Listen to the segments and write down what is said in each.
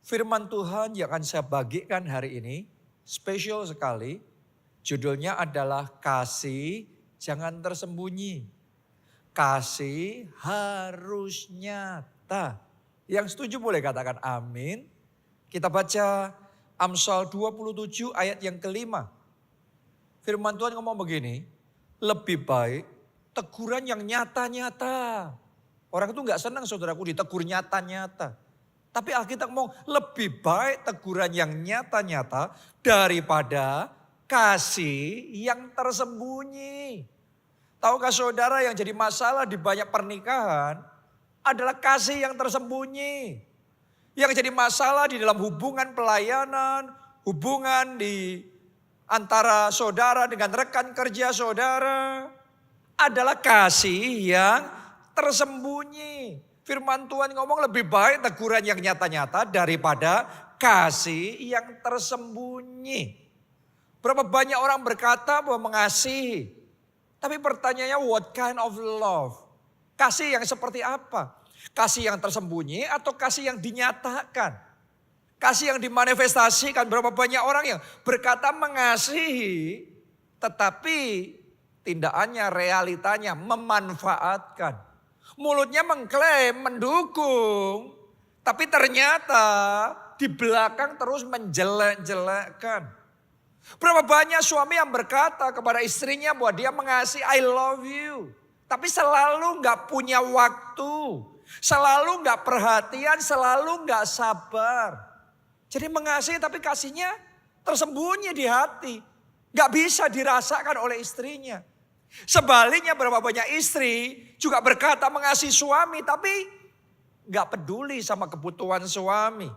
Firman Tuhan yang akan saya bagikan hari ini spesial sekali. Judulnya adalah kasih jangan tersembunyi. Kasih harus nyata. Yang setuju boleh katakan amin. Kita baca Amsal 27 ayat yang kelima. Firman Tuhan ngomong begini, lebih baik teguran yang nyata-nyata. Orang itu gak senang saudaraku ditegur nyata-nyata. Tapi Alkitab ngomong lebih baik teguran yang nyata-nyata daripada kasih yang tersembunyi. Tahukah saudara yang jadi masalah di banyak pernikahan adalah kasih yang tersembunyi. Yang jadi masalah di dalam hubungan pelayanan, hubungan di antara saudara dengan rekan kerja saudara adalah kasih yang tersembunyi. Firman Tuhan ngomong lebih baik teguran yang nyata-nyata daripada kasih yang tersembunyi. Berapa banyak orang berkata bahwa mengasihi. Tapi pertanyaannya what kind of love? Kasih yang seperti apa? Kasih yang tersembunyi atau kasih yang dinyatakan? Kasih yang dimanifestasikan. Berapa banyak orang yang berkata mengasihi tetapi tindakannya, realitanya memanfaatkan. Mulutnya mengklaim, mendukung. Tapi ternyata di belakang terus menjelek-jelekkan. Berapa banyak suami yang berkata kepada istrinya bahwa dia mengasihi, I love you. Tapi selalu gak punya waktu. Selalu gak perhatian, selalu gak sabar. Jadi mengasihi tapi kasihnya tersembunyi di hati. Gak bisa dirasakan oleh istrinya. Sebaliknya berapa banyak istri juga berkata mengasihi suami tapi gak peduli sama kebutuhan suami.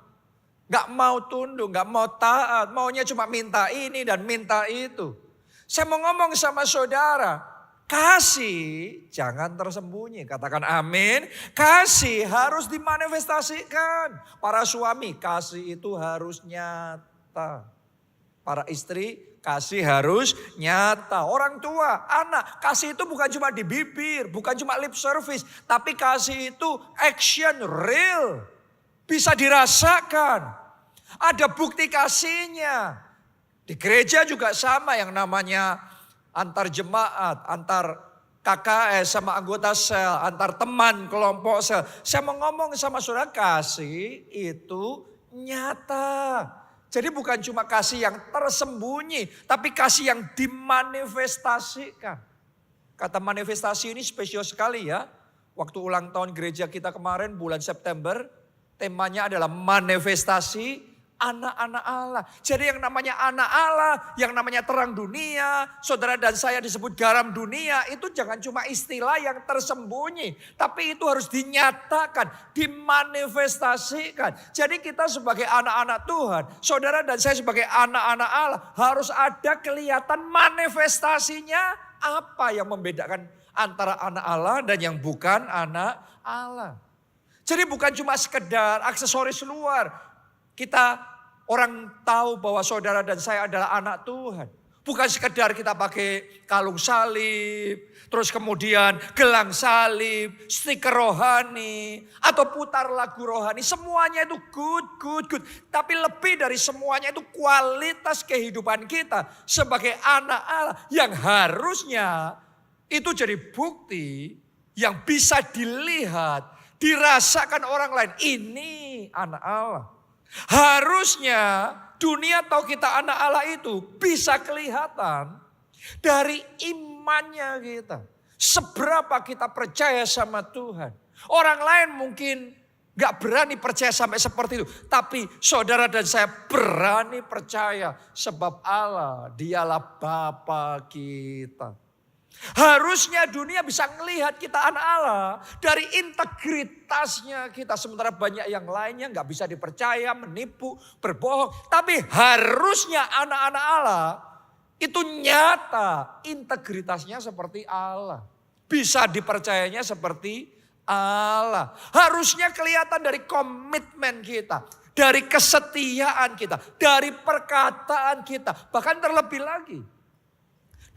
Gak mau tunduk, gak mau taat, maunya cuma minta ini dan minta itu. Saya mau ngomong sama saudara, kasih jangan tersembunyi. Katakan amin, kasih harus dimanifestasikan. Para suami, kasih itu harus nyata. Para istri, kasih harus nyata. Orang tua, anak, kasih itu bukan cuma di bibir, bukan cuma lip service. Tapi kasih itu action real. Bisa dirasakan. Ada bukti kasihnya. Di gereja juga sama yang namanya antar jemaat, antar KKS sama anggota sel, antar teman kelompok sel. Saya mau ngomong sama saudara, kasih itu nyata. Jadi bukan cuma kasih yang tersembunyi, tapi kasih yang dimanifestasikan. Kata manifestasi ini spesial sekali ya. Waktu ulang tahun gereja kita kemarin bulan September, temanya adalah manifestasi anak-anak Allah. Jadi yang namanya anak Allah, yang namanya terang dunia, saudara dan saya disebut garam dunia, itu jangan cuma istilah yang tersembunyi. Tapi itu harus dinyatakan, dimanifestasikan. Jadi kita sebagai anak-anak Tuhan, saudara dan saya sebagai anak-anak Allah, harus ada kelihatan manifestasinya apa yang membedakan antara anak Allah dan yang bukan anak Allah. Jadi bukan cuma sekedar aksesoris luar. Kita orang tahu bahwa saudara dan saya adalah anak Tuhan. Bukan sekedar kita pakai kalung salib, terus kemudian gelang salib, stiker rohani, atau putar lagu rohani. Semuanya itu good. Tapi lebih dari semuanya itu kualitas kehidupan kita sebagai anak Allah yang harusnya itu jadi bukti yang bisa dilihat, dirasakan orang lain. Ini anak Allah. Harusnya dunia tahu kita anak Allah itu bisa kelihatan dari imannya kita. Seberapa kita percaya sama Tuhan. Orang lain mungkin gak berani percaya sampai seperti itu. Tapi saudara dan saya berani percaya sebab Allah dialah Bapa kita. Harusnya dunia bisa melihat kita anak Allah dari integritasnya kita. Sementara banyak yang lainnya gak bisa dipercaya, menipu, berbohong. Tapi harusnya anak-anak Allah itu nyata integritasnya seperti Allah. Bisa dipercayanya seperti Allah. Harusnya kelihatan dari komitmen kita. Dari kesetiaan kita. Dari perkataan kita. Bahkan terlebih lagi.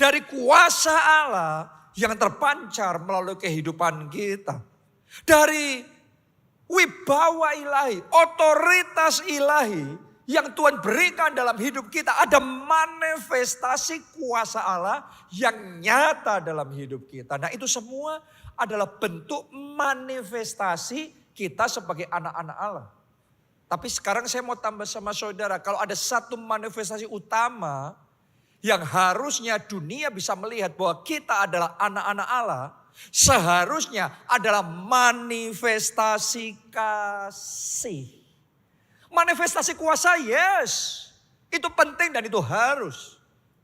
Dari kuasa Allah yang terpancar melalui kehidupan kita. Dari wibawa ilahi, otoritas ilahi yang Tuhan berikan dalam hidup kita. Ada manifestasi kuasa Allah yang nyata dalam hidup kita. Nah itu semua adalah bentuk manifestasi kita sebagai anak-anak Allah. Tapi sekarang saya mau tambah sama saudara, kalau ada satu manifestasi utama yang harusnya dunia bisa melihat bahwa kita adalah anak-anak Allah, seharusnya adalah manifestasi kasih. Manifestasi kuasa, yes. Itu penting dan itu harus.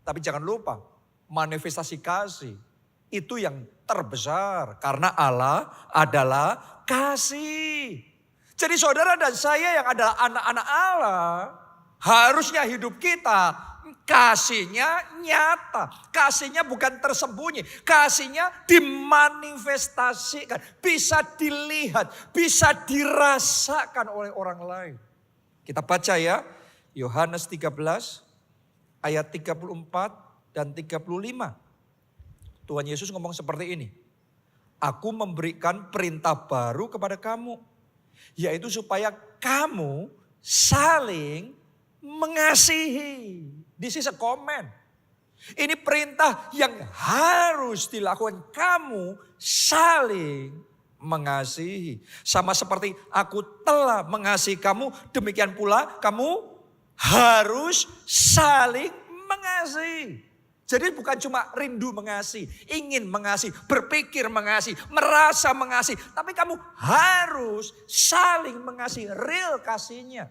Tapi jangan lupa, manifestasi kasih itu yang terbesar. Karena Allah adalah kasih. Jadi saudara dan saya yang adalah anak-anak Allah, harusnya hidup kita kasihnya nyata. Kasihnya bukan tersembunyi. Kasihnya dimanifestasikan. Bisa dilihat, bisa dirasakan oleh orang lain. Kita baca ya, Yohanes 13 ayat 34 dan 35. Tuhan Yesus ngomong seperti ini. Aku memberikan perintah baru kepada kamu, yaitu supaya kamu saling mengasihi. This is a command. Ini perintah yang harus dilakukan, kamu saling mengasihi. Sama seperti aku telah mengasihi kamu, demikian pula kamu harus saling mengasihi. Jadi bukan cuma rindu mengasihi, ingin mengasihi, berpikir mengasihi, merasa mengasihi. Tapi kamu harus saling mengasihi, real kasihnya.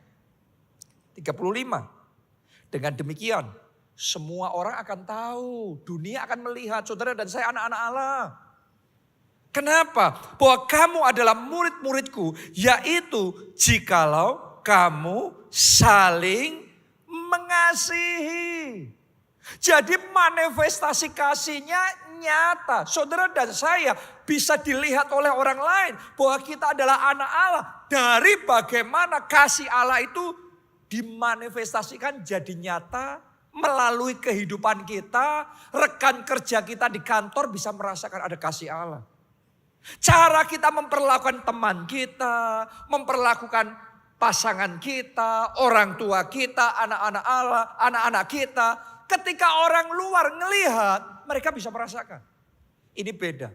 35. Dengan demikian semua orang akan tahu, dunia akan melihat saudara dan saya anak-anak Allah. Kenapa? Bahwa kamu adalah murid-muridku, yaitu jikalau kamu saling mengasihi. Jadi manifestasi kasihnya nyata. Saudara dan saya bisa dilihat oleh orang lain bahwa kita adalah anak Allah. Dari bagaimana kasih Allah itu dimanifestasikan jadi nyata melalui kehidupan kita. Rekan kerja kita di kantor bisa merasakan ada kasih Allah. Cara kita memperlakukan teman kita, memperlakukan pasangan kita, orang tua kita, anak-anak Allah, anak-anak kita. Ketika orang luar ngelihat, mereka bisa merasakan. Ini beda.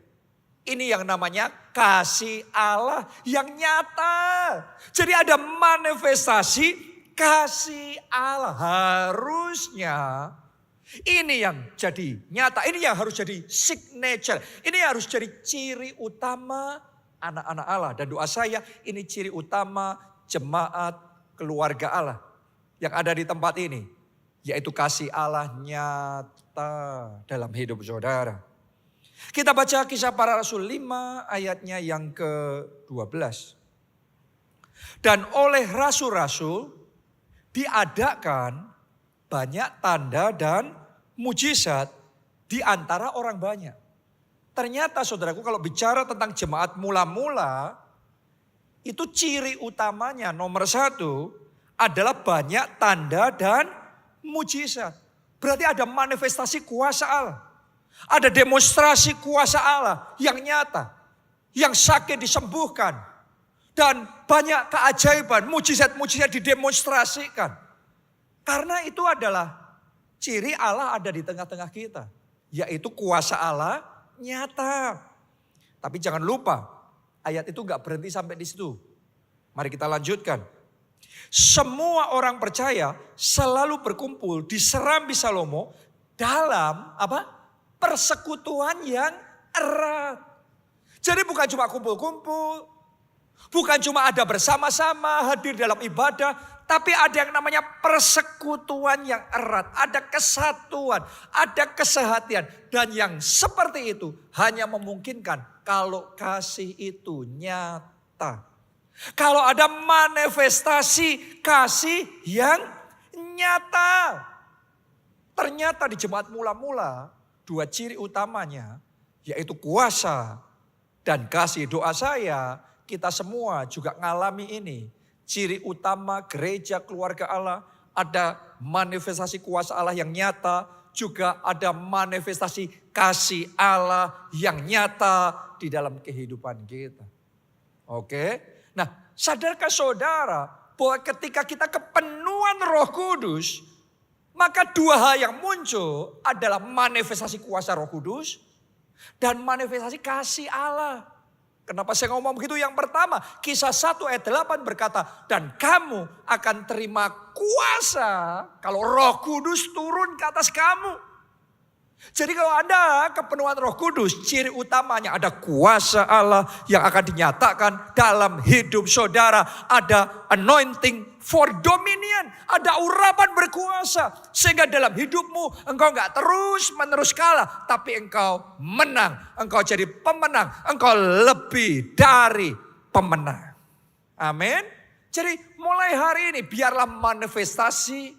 Ini yang namanya kasih Allah yang nyata. Jadi ada manifestasi kasih Allah. Harusnya ini yang jadi nyata. Ini yang harus jadi signature. Ini harus jadi ciri utama anak-anak Allah. Dan doa saya ini ciri utama jemaat keluarga Allah yang ada di tempat ini. Yaitu kasih Allah nyata dalam hidup saudara. Kita baca Kisah Para Rasul 5 ayatnya yang ke-12. Dan oleh rasul-rasul diadakan banyak tanda dan mujizat di antara orang banyak. Ternyata saudaraku kalau bicara tentang jemaat mula-mula, itu ciri utamanya nomor 1 adalah banyak tanda dan mujizat. Berarti ada manifestasi kuasa Allah. Ada demonstrasi kuasa Allah yang nyata. Yang sakit disembuhkan. Dan banyak keajaiban, mujizat-mujizat didemonstrasikan. Karena itu adalah ciri Allah ada di tengah-tengah kita. Yaitu kuasa Allah nyata. Tapi jangan lupa, ayat itu gak berhenti sampai di situ. Mari kita lanjutkan. Semua orang percaya selalu berkumpul di Serambi Salomo dalam persekutuan yang erat. Jadi bukan cuma kumpul-kumpul, bukan cuma ada bersama-sama hadir dalam ibadah, tapi ada yang namanya persekutuan yang erat, ada kesatuan, ada kesehatian. Dan yang seperti itu hanya memungkinkan kalau kasih itu nyata. Kalau ada manifestasi kasih yang nyata. Ternyata di jemaat mula-mula 2 ciri utamanya yaitu kuasa dan kasih. Doa saya kita semua juga ngalami ini. Ciri utama gereja keluarga Allah ada manifestasi kuasa Allah yang nyata. Juga ada manifestasi kasih Allah yang nyata di dalam kehidupan kita. Oke. Nah, sadarkah saudara bahwa ketika kita kepenuhan Roh Kudus, maka dua hal yang muncul adalah manifestasi kuasa Roh Kudus dan manifestasi kasih Allah. Kenapa saya ngomong begitu? Yang pertama, Kisah 1 ayat 8 berkata, dan kamu akan terima kuasa kalau Roh Kudus turun ke atas kamu. Jadi kalau ada kepenuhan Roh Kudus, ciri utamanya ada kuasa Allah yang akan dinyatakan dalam hidup saudara. Ada anointing for dominion, ada urapan berkuasa. Sehingga dalam hidupmu engkau gak terus menerus kalah, tapi engkau menang. Engkau jadi pemenang, engkau lebih dari pemenang. Amin. Jadi mulai hari ini biarlah manifestasi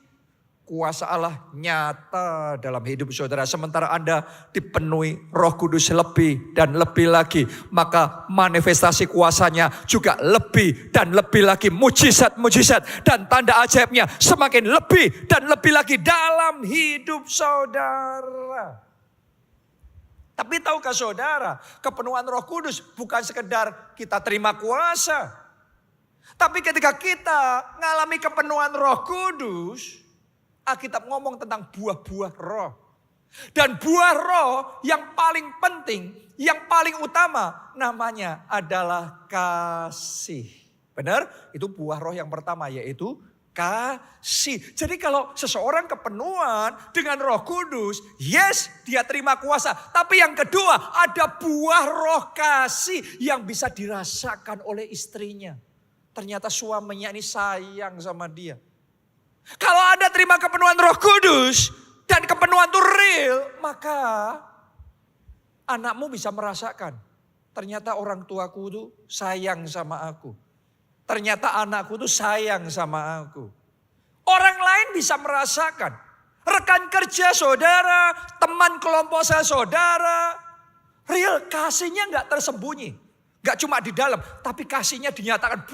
kuasa Allah nyata dalam hidup saudara. Sementara Anda dipenuhi Roh Kudus lebih dan lebih lagi, maka manifestasi kuasanya juga lebih dan lebih lagi. Mujizat-mujizat dan tanda ajaibnya semakin lebih dan lebih lagi dalam hidup saudara. Tapi tahukah saudara, kepenuhan Roh Kudus bukan sekedar kita terima kuasa. Tapi ketika kita mengalami kepenuhan Roh Kudus, Alkitab ngomong tentang buah-buah roh. Dan buah roh yang paling penting, yang paling utama namanya adalah kasih. Benar? Itu buah roh yang pertama, yaitu kasih. Jadi kalau seseorang kepenuhan dengan Roh Kudus, yes, dia terima kuasa. Tapi yang kedua, ada buah roh kasih yang bisa dirasakan oleh istrinya. Ternyata suaminya ini sayang sama dia. Kalau Anda terima kepenuhan Roh Kudus dan kepenuhan itu real, maka anakmu bisa merasakan. Ternyata orang tuaku itu sayang sama aku. Ternyata anakku itu sayang sama aku. Orang lain bisa merasakan. Rekan kerja saudara, teman kelompok saya saudara. Real kasihnya gak tersembunyi. Gak cuma di dalam, tapi kasihnya dinyatakan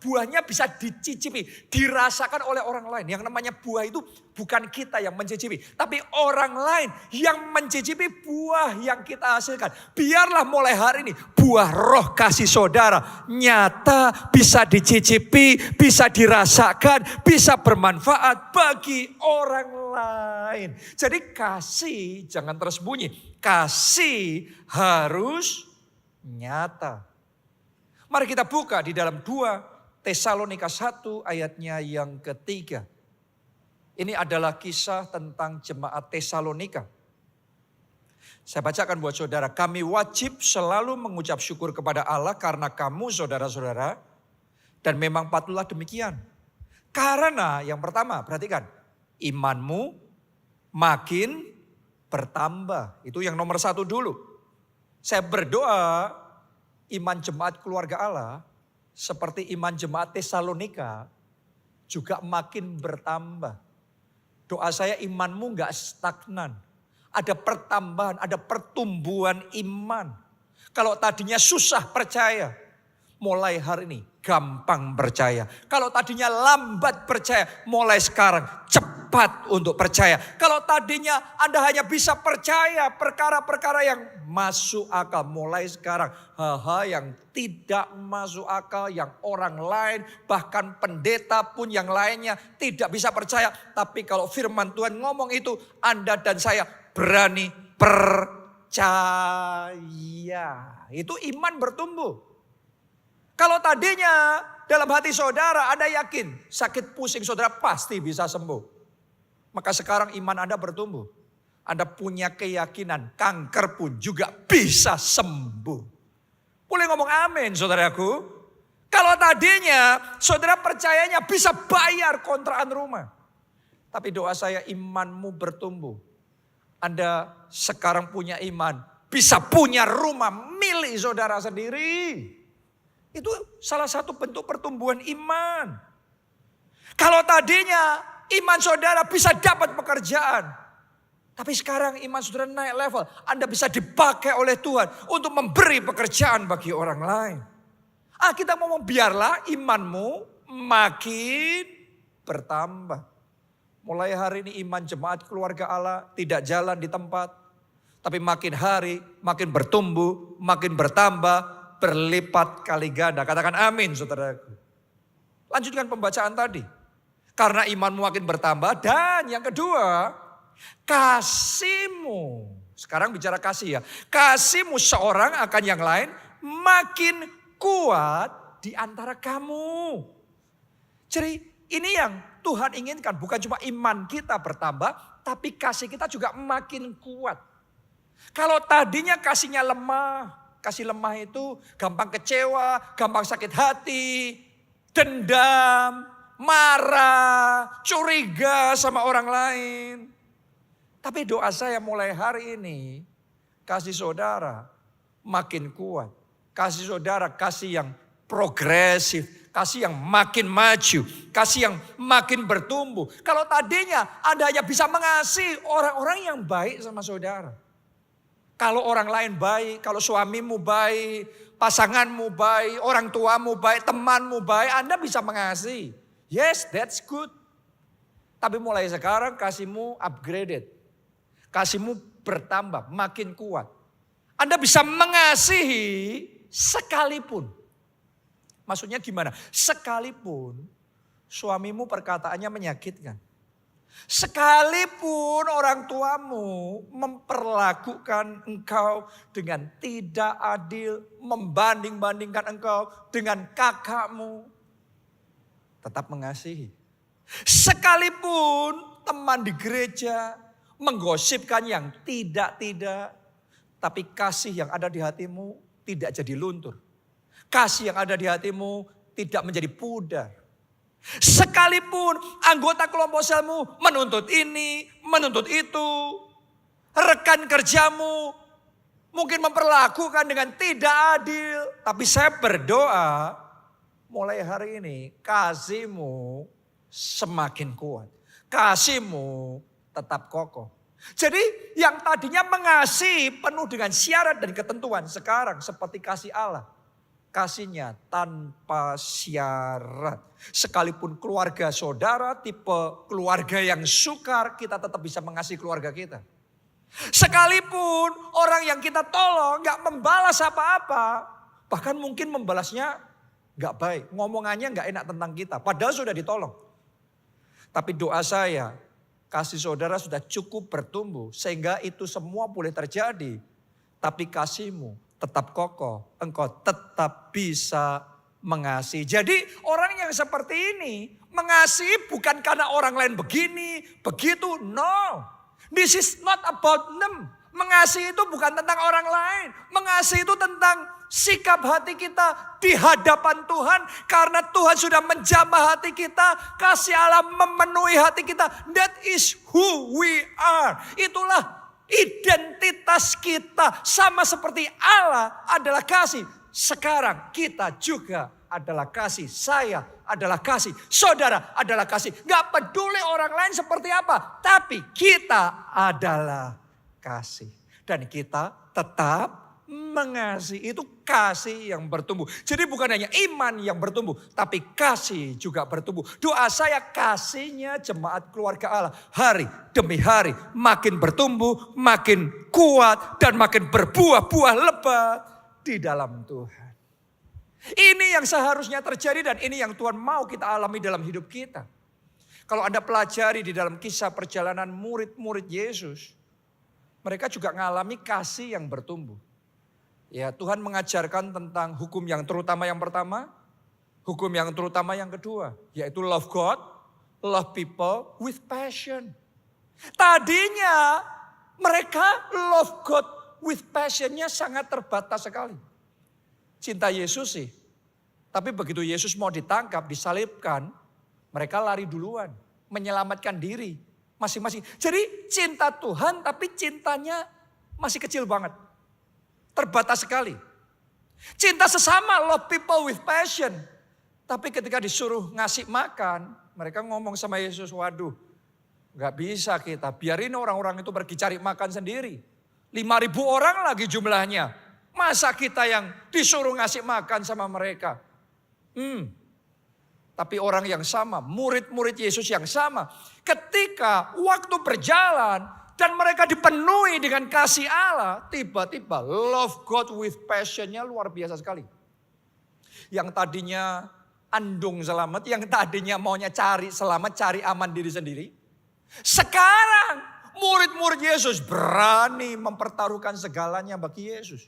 buahnya bisa dicicipi, dirasakan oleh orang lain. Yang namanya buah itu bukan kita yang mencicipi, tapi orang lain yang mencicipi buah yang kita hasilkan. Biarlah mulai hari ini buah roh kasih saudara nyata, bisa dicicipi, bisa dirasakan, bisa bermanfaat bagi orang lain. Jadi kasih jangan tersembunyi, kasih harus nyata. Mari kita buka di dalam 2 Tesalonika 1 ayatnya yang ketiga. Ini adalah kisah tentang jemaat Tesalonika. Saya bacakan buat saudara. Kami wajib selalu mengucap syukur kepada Allah karena kamu saudara-saudara. Dan memang patutlah demikian. Karena yang pertama, perhatikan. Imanmu makin bertambah. Itu yang nomor 1 dulu. Saya berdoa iman jemaat keluarga Allah seperti iman jemaat Tesalonika juga makin bertambah. Doa saya imanmu gak stagnan. Ada pertambahan, ada pertumbuhan iman. Kalau tadinya susah percaya, mulai hari ini gampang percaya. Kalau tadinya lambat percaya, mulai sekarang cepat untuk percaya. Kalau tadinya Anda hanya bisa percaya perkara-perkara yang masuk akal, mulai sekarang hal-hal yang tidak masuk akal, yang orang lain bahkan pendeta pun yang lainnya tidak bisa percaya. Tapi kalau firman Tuhan ngomong itu, Anda dan saya berani percaya. Itu iman bertumbuh. Kalau tadinya dalam hati saudara Anda yakin sakit pusing saudara pasti bisa sembuh. Maka sekarang iman Anda bertumbuh. Anda punya keyakinan kanker pun juga bisa sembuh. Boleh ngomong amin saudaraku. Kalau tadinya saudara percayanya bisa bayar kontrakan rumah. Tapi doa saya imanmu bertumbuh. Anda sekarang punya iman. Bisa punya rumah milik saudara sendiri. Itu salah satu bentuk pertumbuhan iman. Kalau tadinya iman saudara bisa dapat pekerjaan. Tapi sekarang iman saudara naik level. Anda bisa dipakai oleh Tuhan untuk memberi pekerjaan bagi orang lain. Kita ngomong biarlah imanmu makin bertambah. Mulai hari ini iman jemaat keluarga Allah tidak jalan di tempat. Tapi makin hari makin bertumbuh, makin bertambah. berlipat kali ganda. Katakan amin saudaraku. Lanjutkan pembacaan tadi. Karena imanmu makin bertambah dan yang kedua kasihmu. Sekarang bicara kasih ya. Kasihmu seorang akan yang lain makin kuat di antara kamu. Jadi ini yang Tuhan inginkan. Bukan cuma iman kita bertambah, tapi kasih kita juga makin kuat. Kalau tadinya kasihnya lemah. Kasih lemah itu gampang kecewa, gampang sakit hati, dendam, marah, curiga sama orang lain. Tapi doa saya mulai hari ini, kasih saudara makin kuat. Kasih saudara kasih yang progresif, kasih yang makin maju, kasih yang makin bertumbuh. Kalau tadinya Anda hanya bisa mengasihi orang-orang yang baik sama saudara. Kalau orang lain baik, kalau suamimu baik, pasanganmu baik, orang tuamu baik, temanmu baik, Anda bisa mengasihi. Yes, that's good. Tapi mulai sekarang kasihmu upgraded. Kasihmu bertambah, makin kuat. Anda bisa mengasihi sekalipun. Maksudnya gimana? Sekalipun suamimu perkataannya menyakitkan. Sekalipun orang tuamu memperlakukan engkau dengan tidak adil, membanding-bandingkan engkau dengan kakakmu, tetap mengasihi. Sekalipun teman di gereja menggosipkan yang tidak-tidak, tapi kasih yang ada di hatimu tidak jadi luntur. Kasih yang ada di hatimu tidak menjadi pudar. Sekalipun anggota kelompok selmu menuntut ini, menuntut itu, rekan kerjamu mungkin memperlakukan dengan tidak adil. Tapi saya berdoa mulai hari ini kasihmu semakin kuat. Kasihmu tetap kokoh. Jadi yang tadinya mengasihi penuh dengan syarat dan ketentuan, sekarang seperti kasih Allah. Kasihnya tanpa syarat. Sekalipun keluarga saudara tipe keluarga yang sukar, kita tetap bisa mengasihi keluarga kita. Sekalipun orang yang kita tolong gak membalas apa-apa, bahkan mungkin membalasnya gak baik, ngomongannya gak enak tentang kita, padahal sudah ditolong. Tapi doa saya, kasih saudara sudah cukup bertumbuh sehingga itu semua boleh terjadi. Tapi kasihmu tetap kokoh, engkau tetap bisa mengasihi. Jadi orang yang seperti ini mengasihi bukan karena orang lain begini, begitu. No, this is not about them. Mengasihi itu bukan tentang orang lain. Mengasihi itu tentang sikap hati kita di hadapan Tuhan. Karena Tuhan sudah menjamah hati kita. Kasih Allah memenuhi hati kita. That is who we are. Itulah identitas kita. Sama seperti Allah adalah kasih. Sekarang kita juga adalah kasih. Saya adalah kasih. Saudara adalah kasih. Gak peduli orang lain seperti apa. Tapi kita adalah kasih. Dan kita tetap mengasihi. Itu kasih yang bertumbuh. Jadi bukan hanya iman yang bertumbuh, tapi kasih juga bertumbuh. Doa saya kasihnya jemaat keluarga Allah hari demi hari makin bertumbuh, makin kuat dan makin berbuah-buah lebat di dalam Tuhan. Ini yang seharusnya terjadi dan ini yang Tuhan mau kita alami dalam hidup kita. Kalau Anda pelajari di dalam kisah perjalanan murid-murid Yesus, mereka juga mengalami kasih yang bertumbuh. Ya, Tuhan mengajarkan tentang hukum yang terutama yang pertama, hukum yang terutama yang kedua, yaitu love God, love people with passion. Tadinya mereka love God with passionnya sangat terbatas sekali. Cinta Yesus sih, tapi begitu Yesus mau ditangkap, disalibkan, mereka lari duluan, menyelamatkan diri masing-masing. Jadi cinta Tuhan tapi cintanya masih kecil banget. Terbatas sekali. Cinta sesama, love people with passion. Tapi ketika disuruh ngasih makan, mereka ngomong sama Yesus, waduh gak bisa kita. Biarin orang-orang itu pergi cari makan sendiri. 5.000 orang lagi jumlahnya. Masa kita yang disuruh ngasih makan sama mereka? Tapi orang yang sama, murid-murid Yesus yang sama. Ketika waktu berjalan, dan mereka dipenuhi dengan kasih Allah, tiba-tiba love God with passionnya luar biasa sekali. Yang tadinya andung selamat, yang tadinya maunya cari selamat, cari aman diri sendiri. Sekarang murid-murid Yesus berani mempertaruhkan segalanya bagi Yesus.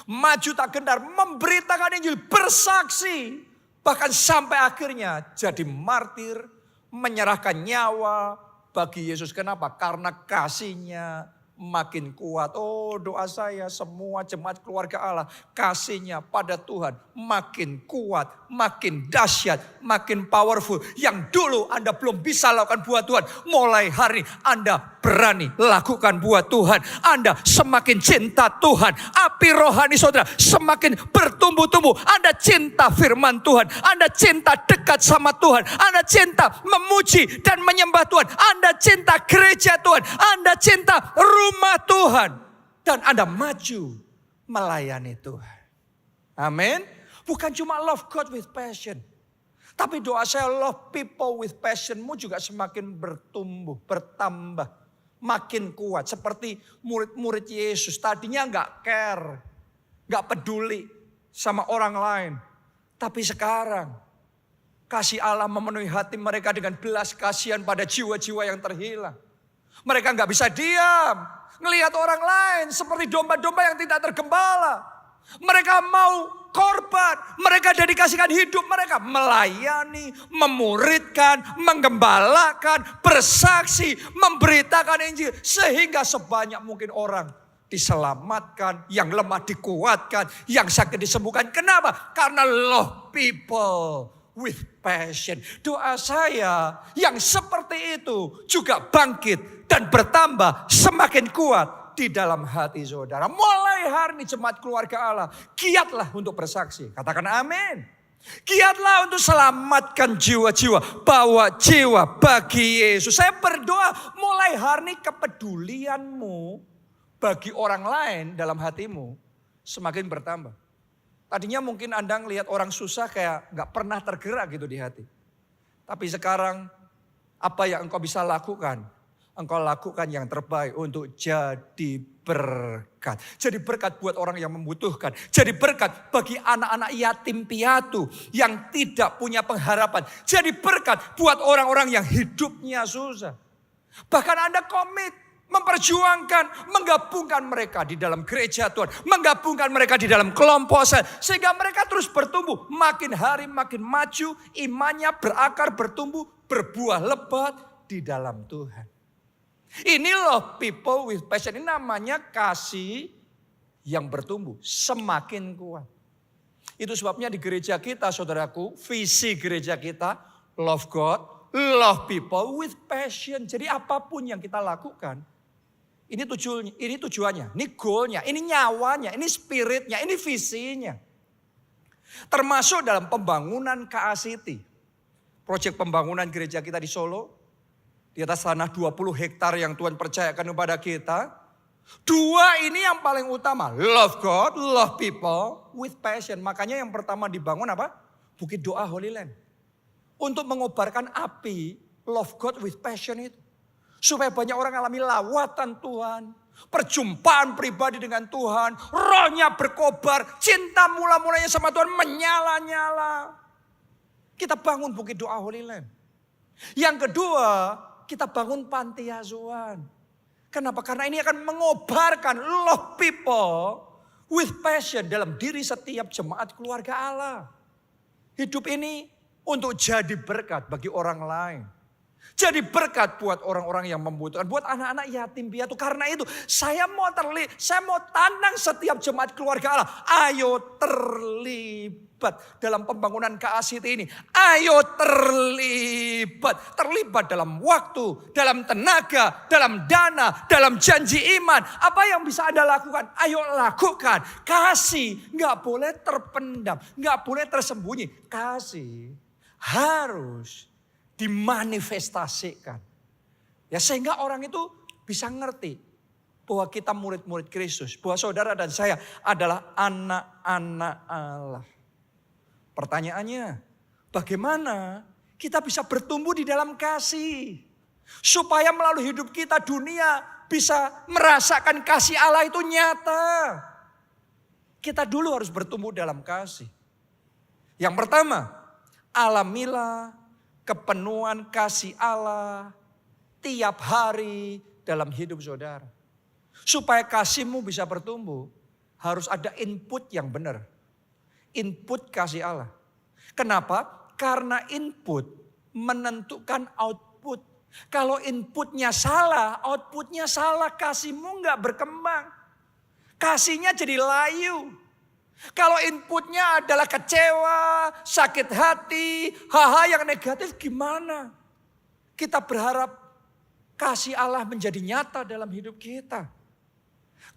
Maju tak gentar, memberitakan Injil, bersaksi. Bahkan sampai akhirnya jadi martir, menyerahkan nyawa bagi Yesus. Kenapa? Karena kasihnya makin kuat. Oh, doa saya semua jemaat keluarga Allah, kasihnya pada Tuhan makin kuat, makin dahsyat, makin powerful. Yang dulu Anda belum bisa lakukan buat Tuhan, mulai hari Anda berani lakukan buat Tuhan. Anda semakin cinta Tuhan, api rohani saudara semakin bertumbuh-tumbuh. Anda cinta firman Tuhan, Anda cinta dekat sama Tuhan, Anda cinta memuji dan menyembah Tuhan, Anda cinta gereja Tuhan, Anda cinta rumah Tuhan, dan Anda maju melayani Tuhan. Amin. Bukan cuma love God with passion, tapi doa saya love people with passionmu juga semakin bertumbuh, bertambah, makin kuat. Seperti murid-murid Yesus tadinya gak care, gak peduli sama orang lain. Tapi sekarang kasih Allah memenuhi hati mereka dengan belas kasihan pada jiwa-jiwa yang terhilang. Mereka gak bisa diam ngelihat orang lain seperti domba-domba yang tidak tergembala. Mereka mau korban, mereka dedikasikan hidup mereka melayani, memuridkan, menggembalakan, bersaksi, memberitakan Injil. Sehingga sebanyak mungkin orang diselamatkan, yang lemah dikuatkan, yang sakit disembuhkan. Kenapa? Karena love people with passion. Doa saya yang seperti itu juga bangkit dan bertambah semakin kuat di dalam hati saudara. Mulai hari ini jemaat keluarga Allah, giatlah untuk bersaksi. Katakan amin. Giatlah untuk selamatkan jiwa-jiwa, bawa jiwa bagi Yesus. Saya berdoa mulai hari ini kepedulianmu bagi orang lain dalam hatimu semakin bertambah. Tadinya mungkin Anda ngelihat orang susah kayak gak pernah tergerak gitu di hati. Tapi sekarang apa yang engkau bisa lakukan? Engkau lakukan yang terbaik untuk jadi berkat. Jadi berkat buat orang yang membutuhkan. Jadi berkat bagi anak-anak yatim piatu yang tidak punya pengharapan. Jadi berkat buat orang-orang yang hidupnya susah. Bahkan Anda komit memperjuangkan, menggabungkan mereka di dalam gereja Tuhan. Menggabungkan mereka di dalam kelompok saya. Sehingga mereka terus bertumbuh. Makin hari makin maju, imannya berakar, bertumbuh, berbuah lebat di dalam Tuhan. Ini loh people with passion. Ini namanya kasih yang bertumbuh semakin kuat. Itu sebabnya di gereja kita saudaraku, visi gereja kita love God, love people with passion. Jadi apapun yang kita lakukan, ini tujuannya, ini goalnya, ini nyawanya, ini spiritnya, ini visinya. Termasuk dalam pembangunan KACT. Proyek pembangunan gereja kita di Solo. Di atas tanah 20 hektar yang Tuhan percayakan kepada kita. Dua ini yang paling utama. Love God, love people with passion. Makanya yang pertama dibangun apa? Bukit Doa Holy Land. Untuk mengobarkan api love God with passion itu. Supaya banyak orang alami lawatan Tuhan. Perjumpaan pribadi dengan Tuhan. Rohnya berkobar. Cinta mula-mulanya sama Tuhan menyala-nyala. Kita bangun Bukit Doa Holy Land. Yang kedua, kita bangun panti asuhan. Kenapa? Karena ini akan mengobarkan love people with passion dalam diri setiap jemaat keluarga Allah. Hidup ini untuk jadi berkat bagi orang lain. Jadi berkat buat orang-orang yang membutuhkan. Buat anak-anak yatim piatu. Karena itu saya mau tantang setiap jemaat keluarga Allah. Ayo terlibat dalam pembangunan KACT ini. Ayo terlibat. Terlibat dalam waktu, dalam tenaga, dalam dana, dalam janji iman. Apa yang bisa Anda lakukan? Ayo lakukan. Kasih gak boleh terpendam. Gak boleh tersembunyi. Kasih harus dimanifestasikan. Ya sehingga orang itu bisa ngerti bahwa kita murid-murid Kristus. Bahwa saudara dan saya adalah anak-anak Allah. Pertanyaannya, bagaimana kita bisa bertumbuh di dalam kasih? Supaya melalui hidup kita dunia bisa merasakan kasih Allah itu nyata. Kita dulu harus bertumbuh dalam kasih. Yang pertama, alamilah kepenuhan kasih Allah tiap hari dalam hidup saudara. Supaya kasihmu bisa bertumbuh, harus ada input yang benar. Input kasih Allah. Kenapa? Karena input menentukan output. Kalau inputnya salah, outputnya salah, kasihmu nggak berkembang. Kasihnya jadi layu. Kalau inputnya adalah kecewa, sakit hati, hal-hal yang negatif, gimana? Kita berharap kasih Allah menjadi nyata dalam hidup kita.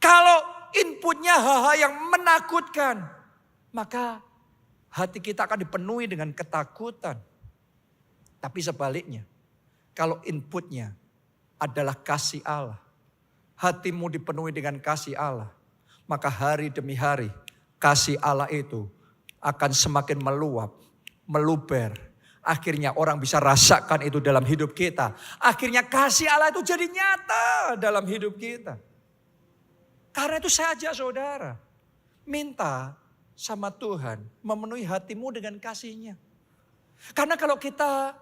Kalau inputnya hal-hal yang menakutkan, maka hati kita akan dipenuhi dengan ketakutan. Tapi sebaliknya, kalau inputnya adalah kasih Allah, hatimu dipenuhi dengan kasih Allah, maka hari demi hari kasih Allah itu akan semakin meluap, meluber. Akhirnya orang bisa rasakan itu dalam hidup kita. Akhirnya kasih Allah itu jadi nyata dalam hidup kita. Karena itu saya ajak saudara, minta sama Tuhan memenuhi hatimu dengan kasih-Nya. Karena kalau kita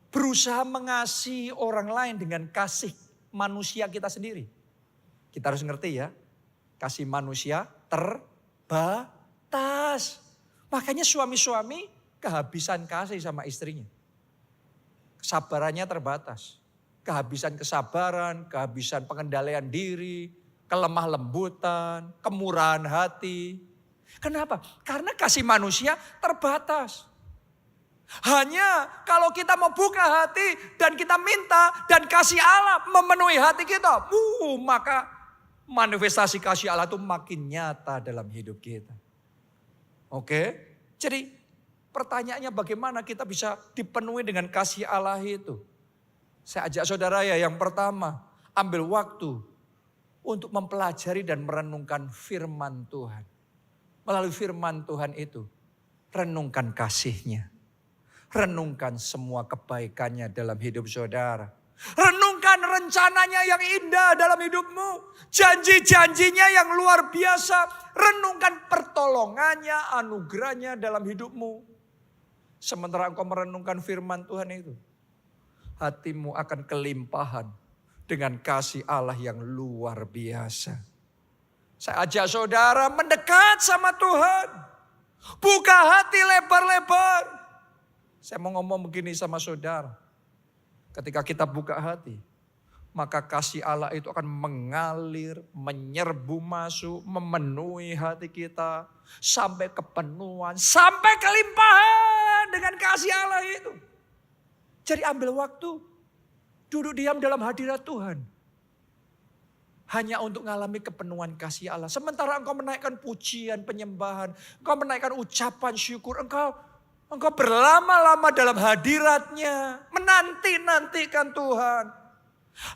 berusaha mengasihi orang lain dengan kasih manusia kita sendiri. Kita harus ngerti ya, kasih manusia terbatas. Makanya suami-suami kehabisan kasih sama istrinya. Kesabarannya terbatas. Kehabisan kesabaran, kehabisan pengendalian diri, kelemah lembutan, kemurahan hati. Kenapa? Karena kasih manusia terbatas. Hanya kalau kita mau buka hati dan kita minta dan kasih Allah memenuhi hati kita, maka manifestasi kasih Allah itu makin nyata dalam hidup kita. Oke? Jadi pertanyaannya bagaimana kita bisa dipenuhi dengan kasih Allah itu? Saya ajak saudara ya, yang pertama, ambil waktu untuk mempelajari dan merenungkan firman Tuhan. Melalui firman Tuhan itu, renungkan kasih-Nya. Renungkan semua kebaikannya dalam hidup saudara. Renungkan rencananya yang indah dalam hidupmu. Janji-janjinya yang luar biasa. Renungkan pertolongannya, anugerahnya dalam hidupmu. Sementara engkau merenungkan firman Tuhan itu, hatimu akan kelimpahan dengan kasih Allah yang luar biasa. Saya ajak saudara mendekat sama Tuhan. Buka hati lebar-lebar. Saya mau ngomong begini sama saudara. Ketika kita buka hati, maka kasih Allah itu akan mengalir, menyerbu masuk, memenuhi hati kita. Sampai kepenuhan, sampai kelimpahan dengan kasih Allah itu. Jadi ambil waktu, duduk diam dalam hadirat Tuhan. Hanya untuk mengalami kepenuhan kasih Allah. Sementara engkau menaikkan pujian, penyembahan, engkau menaikkan ucapan syukur, engkau berlama-lama dalam hadiratnya, menanti-nantikan Tuhan.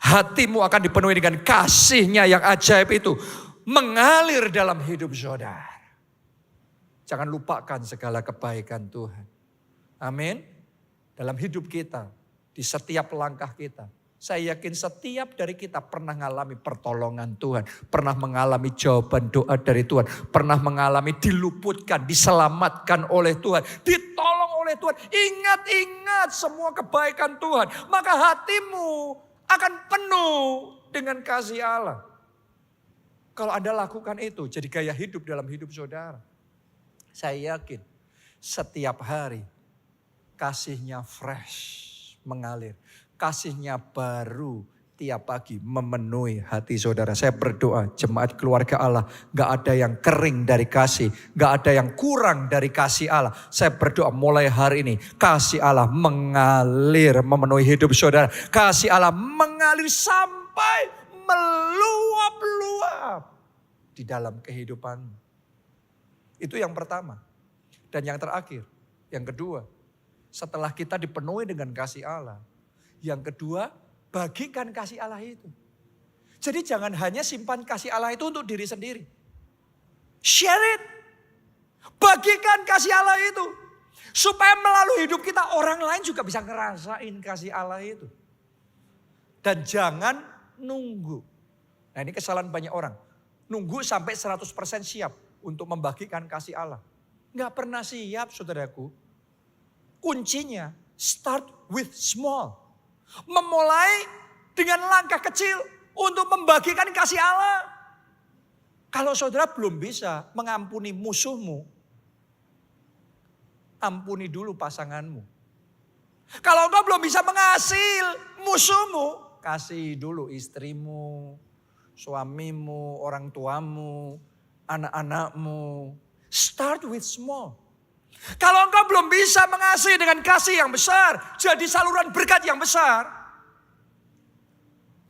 Hatimu akan dipenuhi dengan kasih-Nya yang ajaib itu, mengalir dalam hidup saudara. Jangan lupakan segala kebaikan Tuhan. Amin. Dalam hidup kita, di setiap langkah kita. Saya yakin setiap dari kita pernah mengalami pertolongan Tuhan. Pernah mengalami jawaban doa dari Tuhan. Pernah mengalami diluputkan, diselamatkan oleh Tuhan. Ditolong oleh Tuhan. Ingat-ingat semua kebaikan Tuhan. Maka hatimu akan penuh dengan kasih Allah. Kalau Anda lakukan itu, jadi gaya hidup dalam hidup saudara. Saya yakin setiap hari kasih-Nya fresh mengalir. Kasih-Nya baru tiap pagi memenuhi hati saudara. Saya berdoa jemaat keluarga Allah, gak ada yang kering dari kasih, gak ada yang kurang dari kasih Allah. Saya berdoa mulai hari ini kasih Allah mengalir memenuhi hidup saudara. Kasih Allah mengalir sampai meluap-luap di dalam kehidupanmu. Itu yang pertama. Dan yang terakhir, yang kedua, setelah kita dipenuhi dengan kasih Allah, yang kedua, bagikan kasih Allah itu. Jadi jangan hanya simpan kasih Allah itu untuk diri sendiri. Share it. Bagikan kasih Allah itu. Supaya melalui hidup kita orang lain juga bisa ngerasain kasih Allah itu. Dan jangan nunggu. Nah ini kesalahan banyak orang. Nunggu sampai 100% siap untuk membagikan kasih Allah. Nggak pernah siap saudaraku. Kuncinya start with small. Memulai dengan langkah kecil untuk membagikan kasih Allah. Kalau saudara belum bisa mengampuni musuhmu, ampuni dulu pasanganmu. Kalau engkau belum bisa mengasihi musuhmu, kasih dulu istrimu, suamimu, orang tuamu, anak-anakmu. Start with small. Kalau engkau belum bisa mengasihi dengan kasih yang besar, jadi saluran berkat yang besar.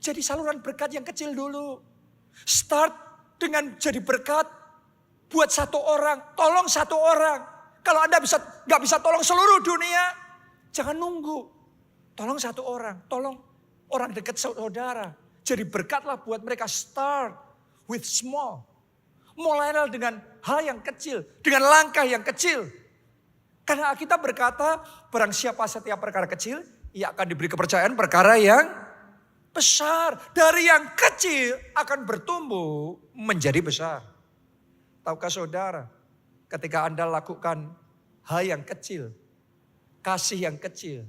Jadi saluran berkat yang kecil dulu. Start dengan jadi berkat buat satu orang, tolong satu orang. Kalau Anda nggak bisa tolong seluruh dunia, jangan nunggu. Tolong satu orang, tolong orang dekat saudara. Jadi berkatlah buat mereka. Start with small. Mulailah dengan hal yang kecil, dengan langkah yang kecil. Karena kita berkata, barang siapa setiap perkara kecil, ia akan diberi kepercayaan perkara yang besar. Dari yang kecil akan bertumbuh menjadi besar. Tahukah saudara, ketika Anda lakukan hal yang kecil, kasih yang kecil,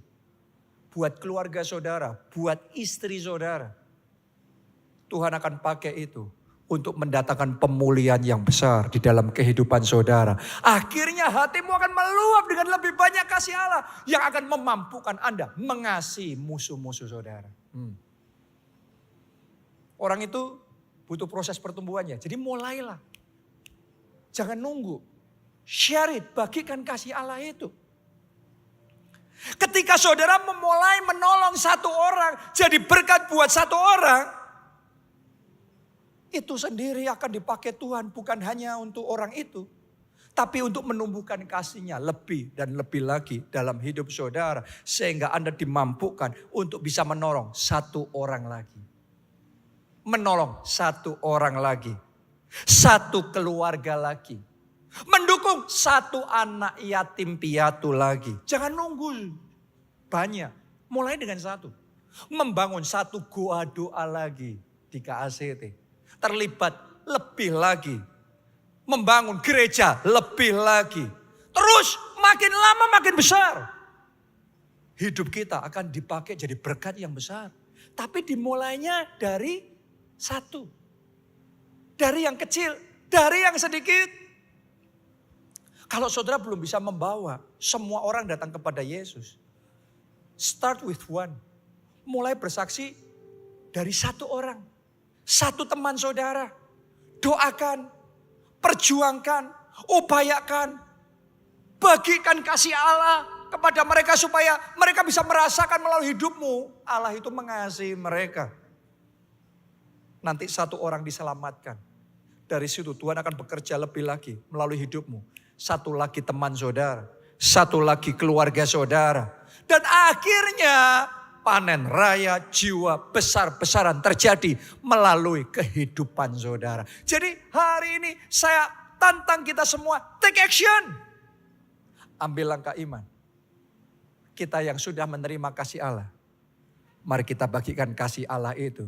buat keluarga saudara, buat istri saudara, Tuhan akan pakai itu untuk mendatangkan pemulihan yang besar di dalam kehidupan saudara. Akhirnya hatimu akan meluap dengan lebih banyak kasih Allah yang akan memampukan Anda mengasihi musuh-musuh saudara. Orang itu butuh proses pertumbuhannya. Jadi mulailah. Jangan nunggu. Share it, bagikan kasih Allah itu. Ketika saudara memulai menolong satu orang, jadi berkat buat satu orang, itu sendiri akan dipakai Tuhan bukan hanya untuk orang itu, tapi untuk menumbuhkan kasih-Nya lebih dan lebih lagi dalam hidup saudara. Sehingga Anda dimampukan untuk bisa menolong satu orang lagi. Menolong satu orang lagi. Satu keluarga lagi. Mendukung satu anak yatim piatu lagi. Jangan nunggu banyak. Mulai dengan satu. Membangun satu goa doa lagi di KACT. Terlibat lebih lagi. Membangun gereja lebih lagi. Terus makin lama makin besar. Hidup kita akan dipakai jadi berkat yang besar. Tapi dimulainya dari satu. Dari yang kecil, dari yang sedikit. Kalau saudara belum bisa membawa semua orang datang kepada Yesus. Start with one. Mulai bersaksi dari satu orang. Satu teman saudara. Doakan, perjuangkan, upayakan. Bagikan kasih Allah kepada mereka supaya mereka bisa merasakan melalui hidupmu. Allah itu mengasihi mereka. Nanti satu orang diselamatkan. Dari situ Tuhan akan bekerja lebih lagi melalui hidupmu. Satu lagi teman saudara. Satu lagi keluarga saudara. Dan akhirnya panen raya jiwa besar-besaran terjadi melalui kehidupan saudara. Jadi hari ini saya tantang kita semua, take action. Ambil langkah iman. Kita yang sudah menerima kasih Allah. Mari kita bagikan kasih Allah itu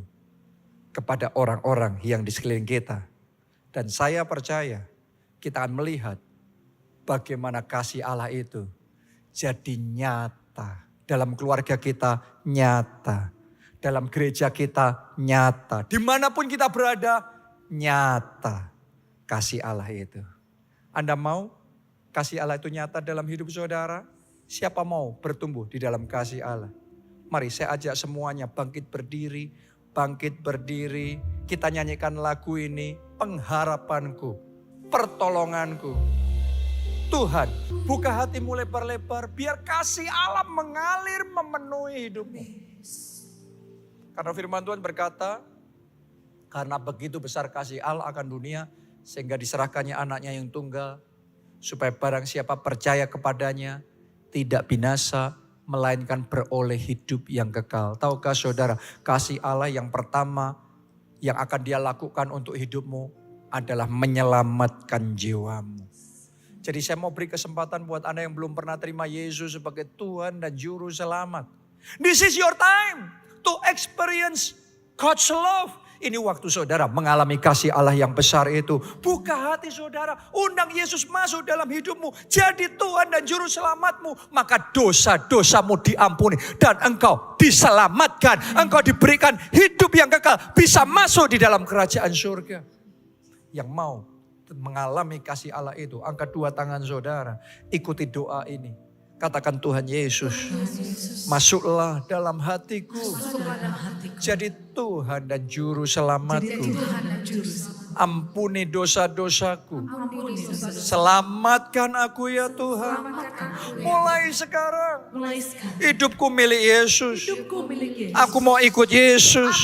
kepada orang-orang yang di sekeliling kita. Dan saya percaya kita akan melihat bagaimana kasih Allah itu jadi nyata. Dalam keluarga kita nyata. Dalam gereja kita nyata. Dimanapun kita berada nyata kasih Allah itu. Anda mau kasih Allah itu nyata dalam hidup saudara? Siapa mau bertumbuh di dalam kasih Allah? Mari saya ajak semuanya bangkit berdiri. Bangkit berdiri, kita nyanyikan lagu ini, pengharapanku, pertolonganku. Tuhan, buka hatimu lebar-lebar, biar kasih Allah mengalir memenuhi hidupmu. Karena firman Tuhan berkata, karena begitu besar kasih Allah akan dunia, sehingga diserahkannya anaknya yang tunggal, supaya barang siapa percaya kepadanya, tidak binasa, melainkan beroleh hidup yang kekal. Tahukah saudara, kasih Allah yang pertama yang akan dia lakukan untuk hidupmu adalah menyelamatkan jiwamu. Jadi saya mau beri kesempatan buat Anda yang belum pernah terima Yesus sebagai Tuhan dan Juru Selamat. This is your time to experience God's love. Ini waktu saudara mengalami kasih Allah yang besar itu. Buka hati saudara, undang Yesus masuk dalam hidupmu. Jadi Tuhan dan Juru Selamatmu. Maka dosa-dosamu diampuni. Dan engkau diselamatkan. Engkau diberikan hidup yang kekal. Bisa masuk di dalam kerajaan surga. Yang mau mengalami kasih Allah itu, angkat dua tangan saudara. Ikuti doa ini. Katakan, Tuhan Yesus, masuklah dalam hatiku. Jadi Tuhan dan Juru Selamatku. Ampuni dosa-dosaku. Selamatkan aku ya Tuhan. Mulai sekarang. Hidupku milik Yesus. Aku mau ikut Yesus.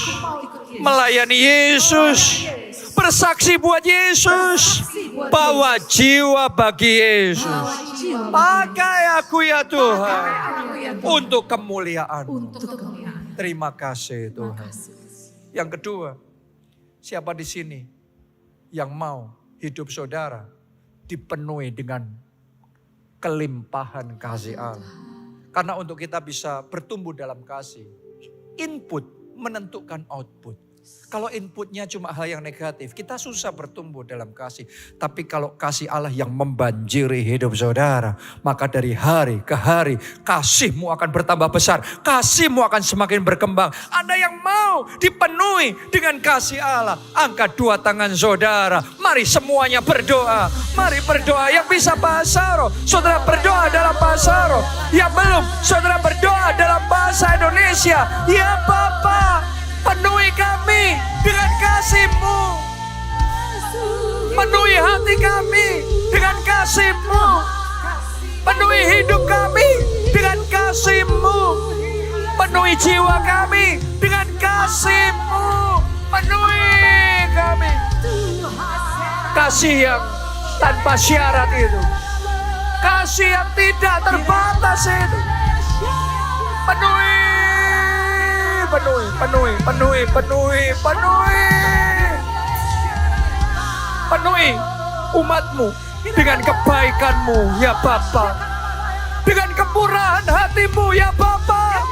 Melayani Yesus. Bersaksi buat Yesus. Bawa jiwa bagi Yesus. Pakai aku ya Tuhan. Untuk kemuliaan. Terima kasih Tuhan. Yang kedua, siapa di sini yang mau hidup saudara dipenuhi dengan kelimpahan kasih Allah? Karena untuk kita bisa bertumbuh dalam kasih, input menentukan output. Kalau inputnya cuma hal yang negatif, kita susah bertumbuh dalam kasih. Tapi kalau kasih Allah yang membanjiri hidup saudara, maka dari hari ke hari kasihmu akan bertambah besar. Kasihmu akan semakin berkembang. Anda yang mau dipenuhi dengan kasih Allah, angkat dua tangan saudara. Mari semuanya berdoa. Mari berdoa. Yang bisa bahasa roh, saudara berdoa dalam bahasa roh. Yang belum, saudara berdoa dalam bahasa Indonesia. Ya Bapa, penuhi kami dengan kasih-Mu. Penuhi hati kami dengan kasih-Mu. Penuhi hidup kami dengan kasih-Mu. Penuhi jiwa kami dengan kasih-Mu. Penuhi kami. Kasih yang tanpa syarat itu. Kasih yang tidak terbatas itu. Penuhi. Penuhi umat-Mu dengan kebaikan-Mu ya Bapa. Dengan kemurahan hati-Mu ya Bapa.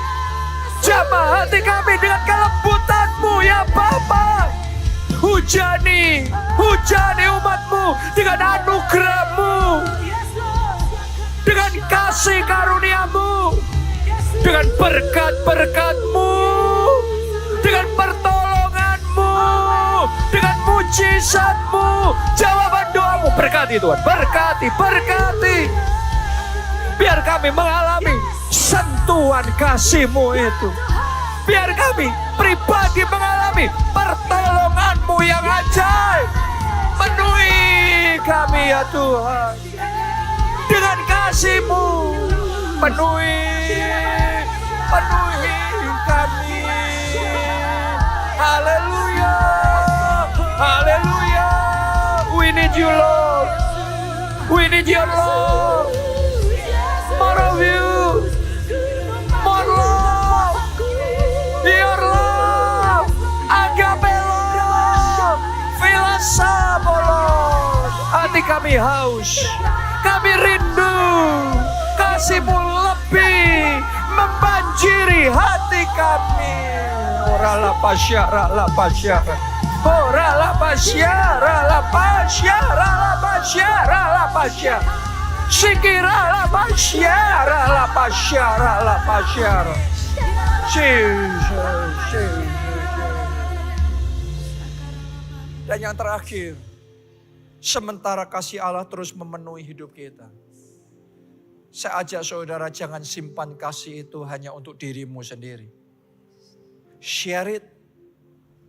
Jamah hati kami dengan kelembutan-Mu ya Bapa. Hujani umat-Mu dengan anugerah-Mu. Dengan kasih karunia-Mu. Dengan berkat-berkat-Mu. Dengan pertolongan-Mu. Dengan mujizat-Mu. Jawaban doamu. Berkati Tuhan. Berkati. Biar kami mengalami sentuhan kasih-Mu itu. Biar kami pribadi mengalami pertolongan-Mu yang ajaib. Penuhi kami ya Tuhan. Dengan kasih-Mu. Penuhi kami. Haleluya. Haleluya. We need you Lord. We need your love. More of you. More love. Your love. Agape love. Fill us up, oh Lord. Hati kami haus. Kami rindu. Kasih-Mu lebih membanjiri hati kami. Ora la pasyara. Sikira la pasyara. Jesus. Dan yang terakhir, sementara kasih Allah terus memenuhi hidup kita, saya ajak saudara jangan simpan kasih itu hanya untuk dirimu sendiri. Share it,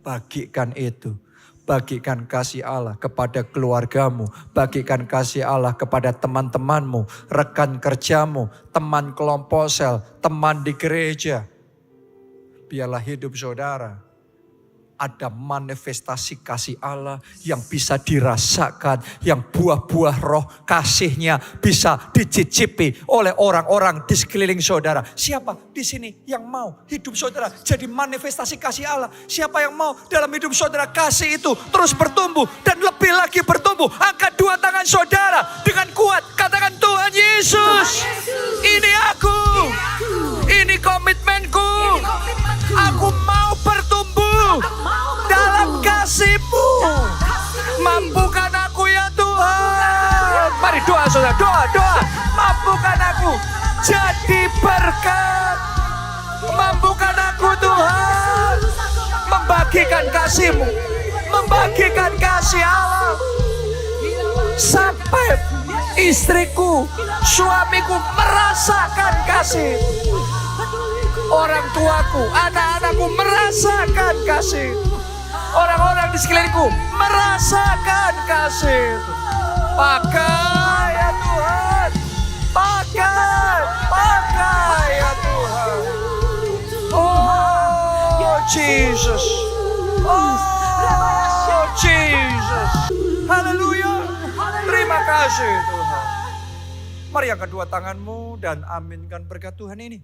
bagikan itu. Bagikan kasih Allah kepada keluargamu. Bagikan kasih Allah kepada teman-temanmu, rekan kerjamu, teman kelompok sel, teman di gereja. Biarlah hidup saudara ada manifestasi kasih Allah yang bisa dirasakan, yang buah-buah roh kasih-Nya bisa dicicipi oleh orang-orang di sekeliling saudara. Siapa di sini yang mau hidup saudara jadi manifestasi kasih Allah? Siapa yang mau dalam hidup saudara kasih itu terus bertumbuh dan lebih lagi bertumbuh? Angkat dua tangan saudara dengan kuat, katakan, Tuhan Yesus, ini aku, ini komitmenku. Aku mau bertumbuh dalam doa. Mampukan aku jadi berkat. Mampukan aku Tuhan membagikan kasih-Mu, membagikan kasih Allah. Sampai istriku, suamiku merasakan kasih. Orang tuaku, anak-anakku merasakan kasih. Orang-orang di sekelilingku merasakan kasih. Pakai ya Tuhan, pakai ya Tuhan. Oh Jesus, oh Jesus. Haleluya. Terima kasih Tuhan. Mari angkat dua tanganmu dan aminkan berkat Tuhan ini.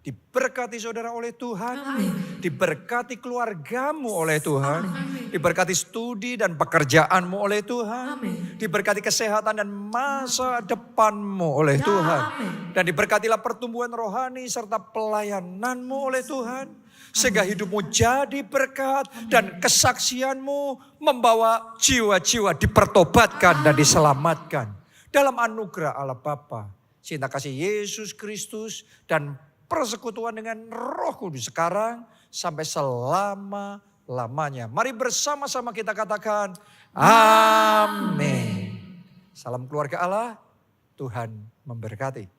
Diberkati saudara oleh Tuhan. Amin. Diberkati keluargamu oleh Tuhan. Amin. Diberkati studi dan pekerjaanmu oleh Tuhan. Amin. Diberkati kesehatan dan masa depanmu oleh Tuhan. Amin. Dan diberkatilah pertumbuhan rohani serta pelayananmu oleh Tuhan. Sehingga hidupmu jadi berkat dan kesaksianmu membawa jiwa-jiwa dipertobatkan dan diselamatkan. Dalam anugerah Allah Bapa, cinta kasih Yesus Kristus dan persekutuan dengan Roh Kudus sekarang sampai selama-lamanya. Mari bersama-sama kita katakan amin. Salam keluarga Allah, Tuhan memberkati.